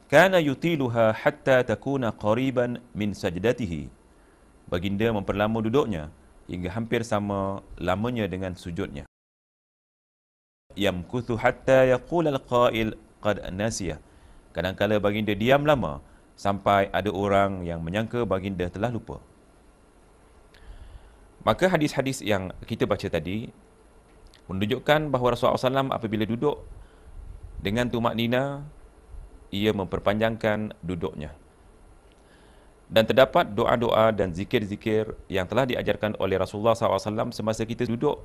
kana yutiluha hatta takuna qariban min sajdatihi. Baginda memperlama duduknya hingga hampir sama lamanya dengan sujudnya. Yamkuthu hatta yaqul al-qail qad nasiya. Kadang-kala baginda diam lama sampai ada orang yang menyangka baginda telah lupa. Maka hadis-hadis yang kita baca tadi menunjukkan bahawa Rasulullah SAW apabila duduk dengan tumak nina, ia memperpanjangkan duduknya. Dan terdapat doa-doa dan zikir-zikir yang telah diajarkan oleh Rasulullah SAW semasa kita duduk.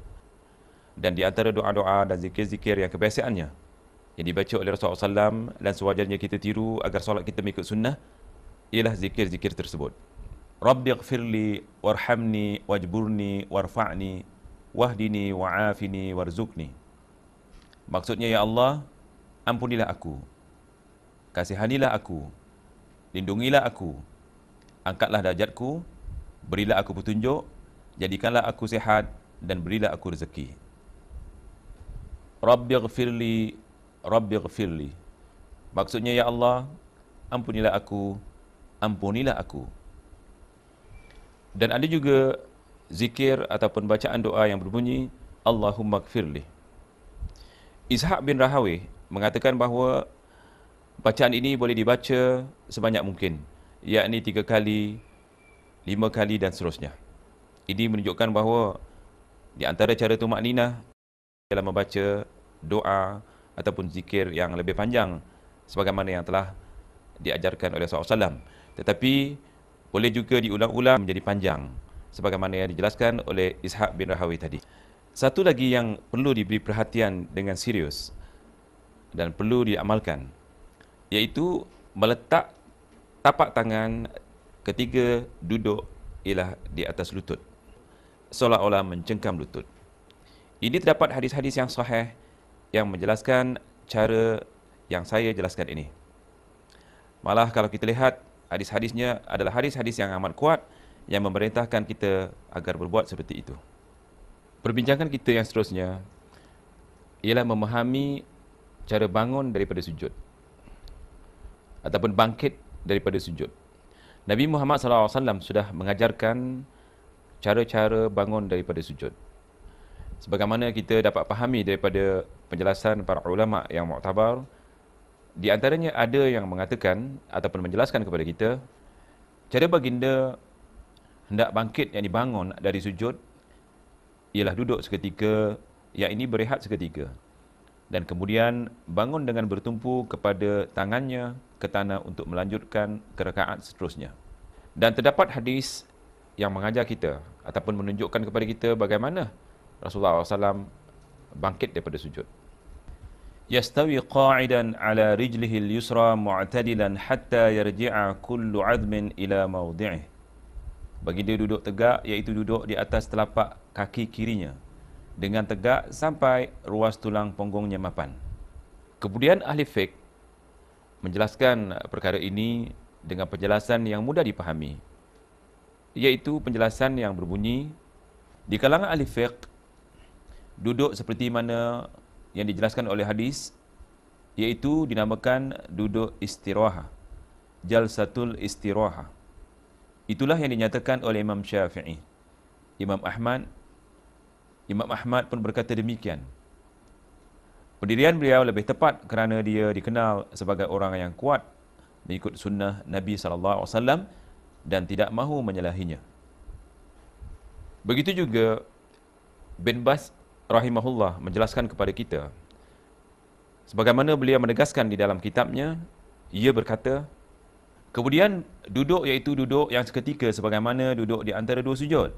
Dan di antara doa-doa dan zikir-zikir yang kebiasaannya yang dibaca oleh Rasulullah SAW dan sewajarnya kita tiru agar solat kita mengikut sunnah, ialah zikir-zikir tersebut. Rabbighfirli warhamni wajburni warfa'ni wahdini wa'afini warzuqni. Maksudnya, ya Allah, ampunilah aku, kasihanilah aku, lindungilah aku, angkatlah darjatku, berilah aku petunjuk, jadikanlah aku sihat dan berilah aku rezeki. Rabbighfirli, Rabbighfirli. Maksudnya, ya Allah, ampunilah aku, ampunilah aku. Dan ada juga zikir ataupun bacaan doa yang berbunyi Allahumma gfirli. Ishaq bin Rahawih mengatakan bahawa bacaan ini boleh dibaca sebanyak mungkin, yakni 3 kali, 5 kali dan seterusnya. Ini menunjukkan bahawa di antara cara tumak ninah dalam membaca doa ataupun zikir yang lebih panjang sebagaimana yang telah diajarkan oleh Rasulullah SAW. Tetapi boleh juga diulang-ulang menjadi panjang sebagaimana yang dijelaskan oleh Ishaq bin Rahawih tadi. Satu lagi yang perlu diberi perhatian dengan serius dan perlu diamalkan, iaitu meletak tapak tangan ketika duduk ialah di atas lutut, seolah-olah mencengkam lutut. Ini terdapat hadis-hadis yang sahih yang menjelaskan cara yang saya jelaskan ini. Malah kalau kita lihat, hadis-hadisnya adalah hadis-hadis yang amat kuat yang memerintahkan kita agar berbuat seperti itu. Perbincangan kita yang seterusnya ialah memahami cara bangun daripada sujud ataupun bangkit daripada sujud. Nabi Muhammad SAW sudah mengajarkan cara-cara bangun daripada sujud. Sebagaimana kita dapat fahami daripada penjelasan para ulama yang muktabar, di antaranya ada yang mengatakan ataupun menjelaskan kepada kita, cara baginda hendak bangkit, yang dibangun dari sujud, ialah duduk seketika, yang ini berehat seketika. Dan kemudian bangun dengan bertumpu kepada tangannya ke tanah untuk melanjutkan ke rakaat seterusnya. Dan terdapat hadis yang mengajar kita ataupun menunjukkan kepada kita bagaimana Rasulullah SAW bangkit daripada sujud. Yastawi qa'idan ala rijlihi al-yusra mu'tadilan hatta yarji'a kullu 'azmin ila mawdi'ih. Baginda duduk tegak, iaitu duduk di atas telapak kaki kirinya dengan tegak sampai ruas tulang punggungnya mapan. Kemudian ahli fiqh menjelaskan perkara ini dengan penjelasan yang mudah dipahami, iaitu penjelasan yang berbunyi, di kalangan ahli fiqh, duduk seperti mana yang dijelaskan oleh hadis, iaitu dinamakan duduk istirahah, jalsatul istirahah. Itulah yang dinyatakan oleh Imam Syafi'i. Imam Ahmad pun berkata demikian. Pendirian beliau lebih tepat kerana dia dikenal sebagai orang yang kuat mengikut sunnah Nabi SAW dan tidak mahu menyalahinya. Begitu juga bin Baz rahimahullah menjelaskan kepada kita, sebagaimana beliau menegaskan di dalam kitabnya, ia berkata, kemudian duduk, iaitu duduk yang seketika sebagaimana duduk di antara dua sujud,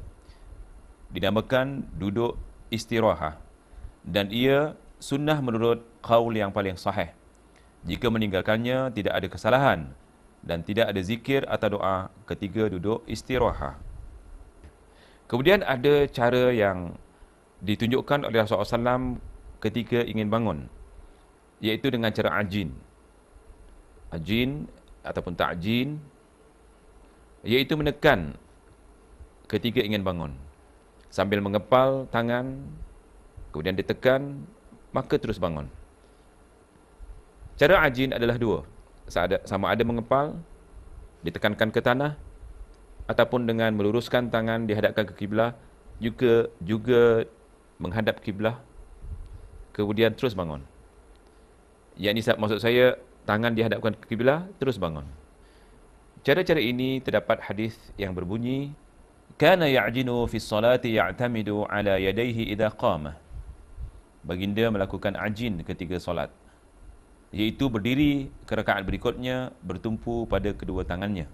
dinamakan duduk istirahah, dan ia sunnah menurut qaul yang paling sahih. Jika meninggalkannya tidak ada kesalahan dan tidak ada zikir atau doa ketika duduk istirahah. Kemudian ada cara yang ditunjukkan oleh Rasulullah SAW ketika ingin bangun, iaitu dengan cara ajin. Ajin ataupun ta'jin, iaitu menekan ketika ingin bangun sambil mengepal tangan, kemudian ditekan, maka terus bangun. Cara ajin adalah dua. sama ada mengepal, ditekankan ke tanah, ataupun dengan meluruskan tangan dihadapkan ke kiblah, juga menghadap kiblah, kemudian terus bangun. Maksud saya, tangan dihadapkan ke kiblah, terus bangun. Cara-cara ini terdapat hadis yang berbunyi, kana ya'jinu fi salati ya'tamidu ala yadayhi idza qama. Baginda melakukan ajin ketika solat, iaitu berdiri ke rakaat berikutnya bertumpu pada kedua tangannya.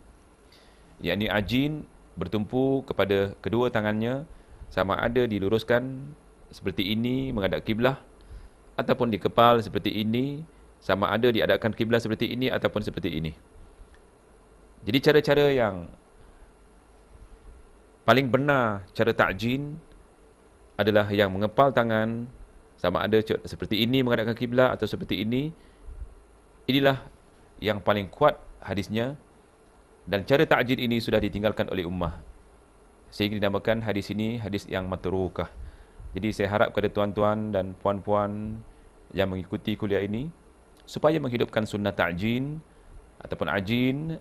Yakni ajin bertumpu kepada kedua tangannya, sama ada diluruskan seperti ini menghadap kiblah, ataupun dikepal seperti ini, sama ada dihadapkan kiblah seperti ini ataupun seperti ini. Jadi cara-cara yang paling benar, cara ta'jin adalah yang mengepal tangan, sama ada seperti ini menghadapkan kiblah atau seperti ini. Inilah yang paling kuat hadisnya, dan cara ta'jin ini sudah ditinggalkan oleh ummah, sehingga dinamakan hadis ini hadis yang matrukah. Jadi saya harap kepada tuan-tuan dan puan-puan yang mengikuti kuliah ini, supaya menghidupkan sunnah ta'jin ataupun ajin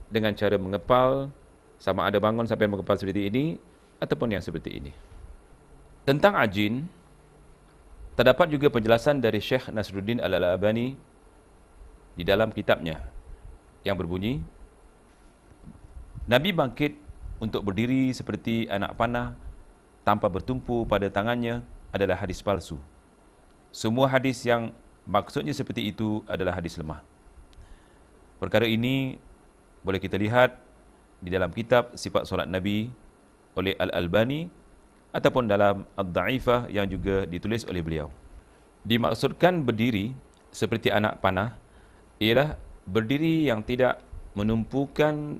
dengan cara mengepal, sama ada bangun sampai mengepal seperti ini ataupun yang seperti ini. Tentang ajin, terdapat juga penjelasan dari Syekh Nasruddin Al-Albani di dalam kitabnya yang berbunyi, Nabi bangkit untuk berdiri seperti anak panah tanpa bertumpu pada tangannya adalah hadis palsu. Semua hadis yang maksudnya seperti itu adalah hadis lemah. Perkara ini boleh kita lihat di dalam kitab Sifat Solat Nabi oleh Al-Albani ataupun dalam Ad-Da'ifah yang juga ditulis oleh beliau. Dimaksudkan berdiri seperti anak panah ialah berdiri yang tidak menumpukan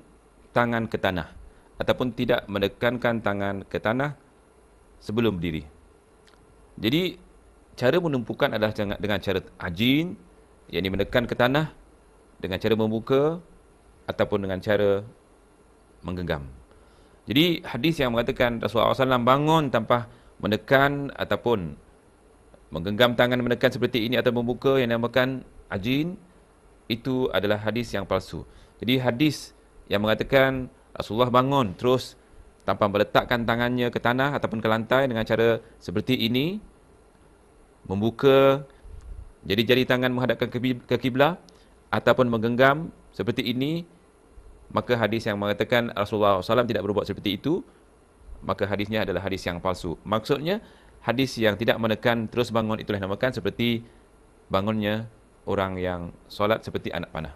tangan ke tanah ataupun tidak menekankan tangan ke tanah sebelum berdiri. Jadi cara menumpukan adalah dengan cara ajin, yakni menekan ke tanah dengan cara membuka ataupun dengan cara menggenggam. Jadi hadis yang mengatakan Rasulullah SAW bangun tanpa menekan ataupun menggenggam tangan, menekan seperti ini atau membuka yang dinamakan ajin, itu adalah hadis yang palsu. Jadi hadis yang mengatakan Rasulullah bangun terus tanpa meletakkan tangannya ke tanah ataupun ke lantai dengan cara seperti ini, membuka jari-jari tangan menghadapkan ke kiblah ataupun menggenggam seperti ini, maka hadis yang mengatakan Rasulullah SAW tidak berbuat seperti itu, maka hadisnya adalah hadis yang palsu. Maksudnya, hadis yang tidak menekan terus bangun itulah dinamakan seperti bangunnya orang yang solat seperti anak panah.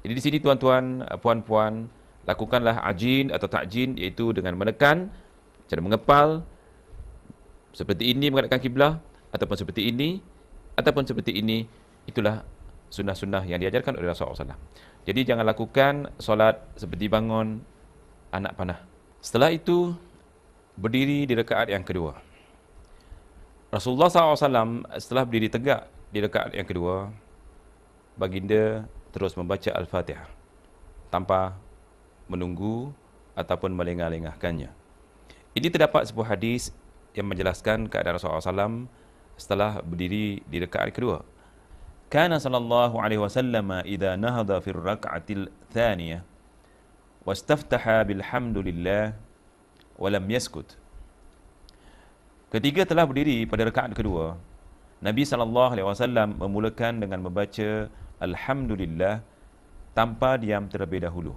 Jadi di sini tuan-tuan, puan-puan, lakukanlah ajin atau ta'jin, iaitu dengan menekan, cara mengepal, seperti ini menghadapkan kiblah, ataupun seperti ini, ataupun seperti ini. Itulah sunnah-sunnah yang diajarkan oleh Rasulullah SAW. Jadi jangan lakukan solat seperti bangun anak panah. Setelah itu, berdiri di rakaat yang kedua. Rasulullah SAW setelah berdiri tegak di rakaat yang kedua, baginda terus membaca Al-Fatihah tanpa menunggu ataupun melengah-lengahkannya. Ini terdapat sebuah hadis yang menjelaskan keadaan Rasulullah SAW setelah berdiri di rakaat kedua. Kana sallallahu alaihi wasallam idza nahada fi ar-rak'atil thaniyah wastaftaha bilhamdulillah wa lam yaskut. Ketika telah berdiri pada rakaat kedua, Nabi SAW memulakan dengan membaca Alhamdulillah tanpa diam terlebih dahulu.